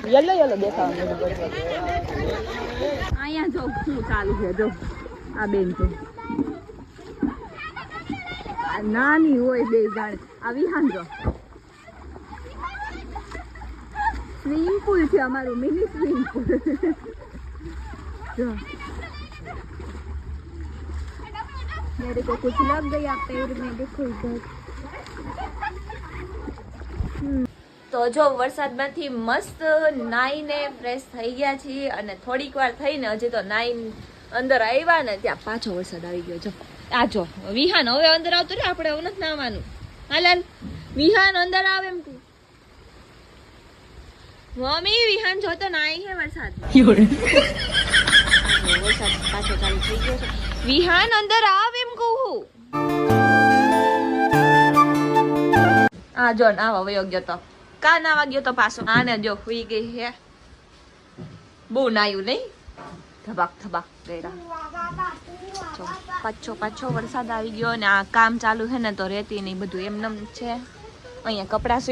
yellow yellow દેખાવાનું અહીંયા જો શું ચાલુ છે જો આ બેન તો આ નાની હોય બે જાણે આ વિહાન જો સ્વિમિંગ પુલ છે અમારું મિની સ્વિમિંગ પુલ જો मेरे को कुछ लग गया पैर में देखो इधर તો જો વરસાદમાંથી મસ્ત નાઈને ફ્રેશ થઈ ગયા છીએ અને થોડીક વાર થઈને હજી તો નાઈન અંદર આવ્યા ને ત્યાં પાછો વરસાદ આવી ગયો જો આ જો વિહાન હવે અંદર આવતો ને આપણે હવે નથી નાવાનું હાલ વિહાન અંદર આવે એમ તું મમ્મી વિહાન જો તો નાઈ હે વરસાદ વરસાદ પાછો ચાલુ થઈ ગયો છે વિહાન અંદર આવ એમ કહું આ જો નાવા વયો ગયો તો કા નાવા ગયો તો પાછો આને જો હુઈ ગઈ હે બહુ નાયું નહીં ધબાક ધબાક કર્યા પાછો વરસાદ આવી ગયો ને આ કામ ચાલુ છે ને તો રેતી ને બધું એમનેમ છે અહીંયા કપડા